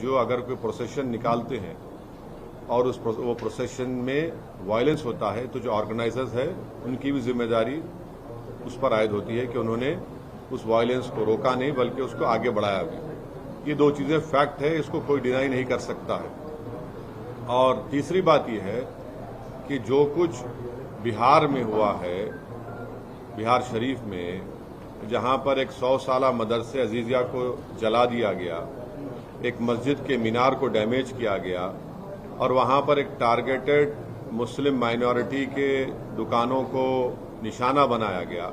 जो अगर कोई प्रोसेशन निकालते हैं और वो प्रोसेशन में वायलेंस होता है तो जो ऑर्गेनाइजर्स है उनकी भी जिम्मेदारी उस पर आयद होती है कि उन्होंने उस वायलेंस को रोका नहीं बल्कि उसको आगे बढ़ाया भी। ये दो चीजें फैक्ट है, इसको कोई डिनाई नहीं कर सकता है। और तीसरी बात यह है कि जो कुछ बिहार में हुआ है, बिहार शरीफ में, जहां पर एक 100 साला मदरसे अजीजिया को जला दिया गया, एक मस्जिद के मीनार को डैमेज किया गया और वहां पर एक टारगेटेड मुस्लिम माइनॉरिटी के दुकानों को निशाना बनाया गया,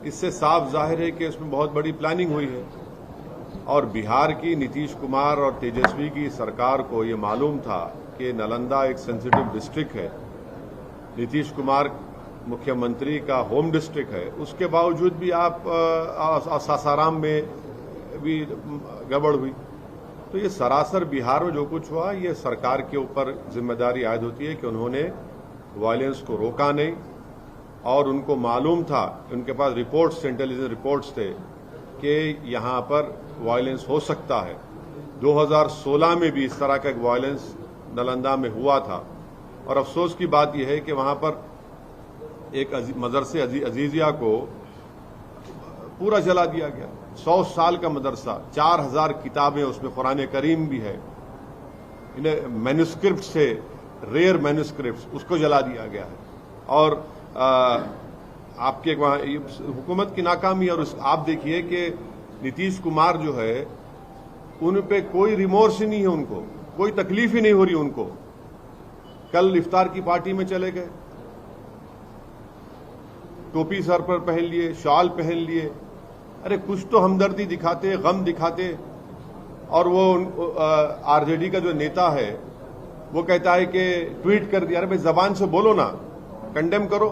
इससे साफ जाहिर है कि इसमें बहुत बड़ी प्लानिंग हुई है। और बिहार की नीतीश कुमार और तेजस्वी की सरकार को ये मालूम था कि नालंदा एक सेंसिटिव डिस्ट्रिक्ट है, नीतीश कुमार मुख्यमंत्री का होम डिस्ट्रिक्ट है, उसके बावजूद भी आप सासाराम में भी गड़बड़ हुई। तो ये सरासर बिहार में जो कुछ हुआ ये सरकार के ऊपर जिम्मेदारी आयद होती है कि उन्होंने वायलेंस को रोका नहीं और उनको मालूम था, उनके पास रिपोर्ट्स, इंटेलिजेंस रिपोर्ट्स थे कि यहां पर वायलेंस हो सकता है। 2016 में भी इस तरह का एक वायलेंस नालंदा में हुआ था और अफसोस की बात यह है कि वहां पर एक मदरसे अजीजिया को पूरा जला दिया गया। 100 साल का मदरसा, 4000 किताबें उसमें, कुरान करीम भी है, इन्हें मैन्युस्क्रिप्ट से, रेयर मैन्युस्क्रिप्ट, उसको जला दिया गया है। और आपके वहां हुकूमत की नाकामी। और आप देखिए कि नीतीश कुमार जो है उन पे कोई रिमोर्स ही नहीं है, उनको कोई तकलीफ ही नहीं हो रही उनको। कल इफ्तार की पार्टी में चले गए, टोपी सर पर पहन लिए, शॉल पहन लिए, अरे कुछ तो हमदर्दी दिखाते, गम दिखाते। और वो आरजेडी का जो नेता है वो कहता है कि ट्वीट कर दिया। अरे भाई जबान से बोलो ना, कंडेम करो।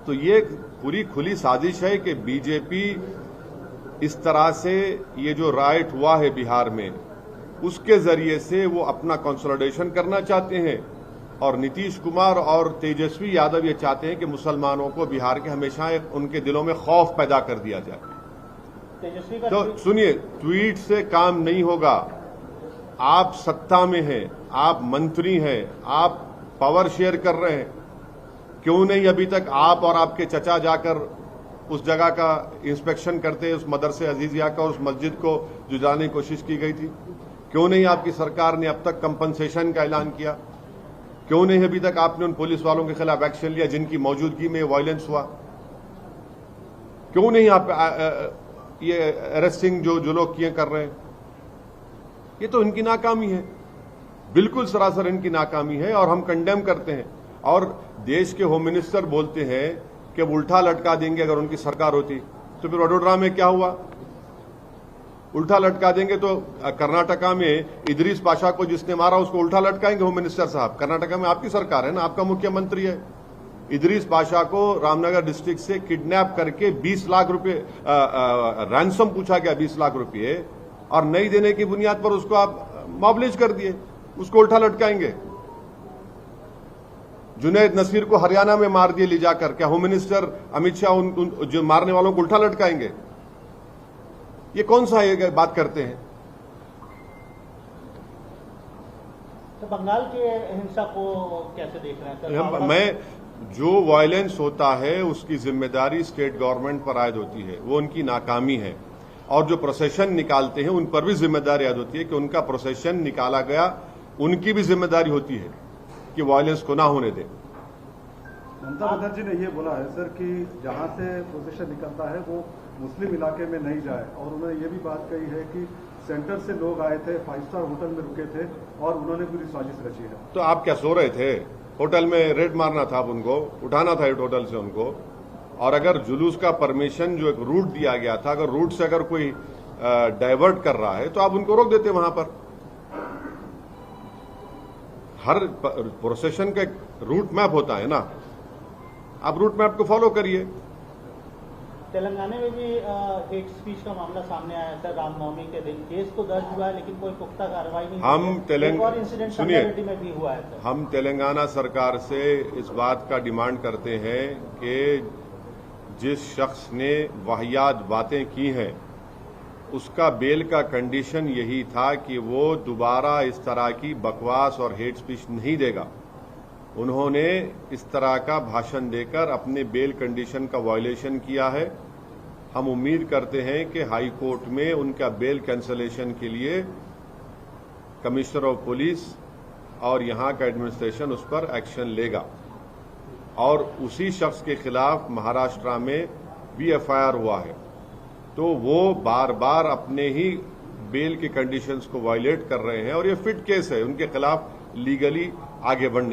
तो ये पूरी खुली साजिश है कि बीजेपी इस तरह से ये जो राइट हुआ है बिहार में उसके जरिए से वो अपना कंसोलिडेशन करना चाहते हैं। और नीतीश कुमार और तेजस्वी यादव ये चाहते हैं कि मुसलमानों को बिहार के हमेशा उनके दिलों में खौफ पैदा कर दिया जाए। तो सुनिए, ट्वीट से काम नहीं होगा। आप सत्ता में हैं, आप मंत्री हैं, आप पावर शेयर कर रहे हैं, क्यों नहीं अभी तक आप और आपके चचा जाकर उस जगह का इंस्पेक्शन करते, उस मदरसे अजीजिया का, उस मस्जिद को जो जाने की कोशिश की गई थी? क्यों नहीं आपकी सरकार ने अब तक कंपनसेशन का ऐलान किया? क्यों नहीं अभी तक आपने उन पुलिस वालों के खिलाफ एक्शन लिया जिनकी मौजूदगी में वायलेंस हुआ? क्यों नहीं आप ये अरेस्टिंग जो लोग किए कर रहे हैं? ये तो इनकी नाकामी है, बिल्कुल सरासर इनकी नाकामी है और हम कंडेम करते हैं। और देश के होम मिनिस्टर बोलते हैं कि वो उल्टा लटका देंगे अगर उनकी सरकार होती। तो फिर वडोदरा में क्या हुआ? उल्टा लटका देंगे तो कर्नाटका में इदरीस पाशा को जिसने मारा उसको उल्टा लटकाएंगे होम मिनिस्टर साहब। कर्नाटका में आपकी सरकार है ना, आपका मुख्यमंत्री है। इदरीस पाशा को रामनगर डिस्ट्रिक्ट से किडनैप करके 20 लाख रुपए रैंसम पूछा गया, 20 लाख रुपए, और नहीं देने की बुनियाद पर उसको आप मॉबलिज कर दिए, उसको उल्टा लटकाएंगे। जुनैद नसीर को हरियाणा में मार दिए ले जाकर, क्या होम मिनिस्टर अमित शाह उन जो मारने वालों को उल्टा लटकाएंगे? ये कौन सा ये बात करते हैं? तो बंगाल के हिंसा को कैसे देख रहे हैं? मैं जो वायलेंस होता है उसकी जिम्मेदारी स्टेट गवर्नमेंट पर आयद होती है, वो उनकी नाकामी है। और जो प्रोसेशन निकालते हैं उन पर भी जिम्मेदारी आयद होती है कि उनका प्रोसेशन निकाला गया, उनकी भी जिम्मेदारी होती है कि वायलेंस को ना होने दें। ममता बनर्जी ने ये बोला है सर कि जहां से प्रोसेशन निकलता है वो मुस्लिम इलाके में नहीं जाए, और उन्होंने ये भी बात कही है कि सेंटर से लोग आए थे, 5 स्टार होटल में रुके थे और उन्होंने पूरी साजिश रची है। तो आप क्या सो रहे थे? होटल में रेड मारना था, उनको उठाना था होटल से उनको। और अगर जुलूस का परमिशन जो एक रूट दिया गया था, अगर रूट से अगर कोई डाइवर्ट कर रहा है तो आप उनको रोक देते वहां पर। हर प्रोसेशन का एक रूट मैप होता है ना, आप रूट मैप को फॉलो करिए। तेलंगाना में भी हेट स्पीच का मामला सामने आया था रामनवमी के दिन। केस तो दर्ज हुआ है लेकिन कोई पुख्ता कार्रवाई नहीं। हम तेलंगाना सरकार से इस बात का डिमांड करते हैं कि जिस शख्स ने वाहियात बातें की हैं उसका बेल का कंडीशन यही था कि वो दोबारा इस तरह की बकवास और हेट स्पीच नहीं देगा। उन्होंने इस तरह का भाषण देकर अपने बेल कंडीशन का वायलेशन किया है। हम उम्मीद करते हैं कि हाई कोर्ट में उनका बेल कैंसलेशन के लिए कमिश्नर ऑफ पुलिस और यहां का एडमिनिस्ट्रेशन उस पर एक्शन लेगा और उसी शख्स के खिलाफ महाराष्ट्र में भी एफआईआर हुआ है। तो वो बार बार अपने ही बेल के कंडीशंस को वायलेट कर रहे हैं और ये फिट केस है उनके खिलाफ लीगली आगे बढ़ने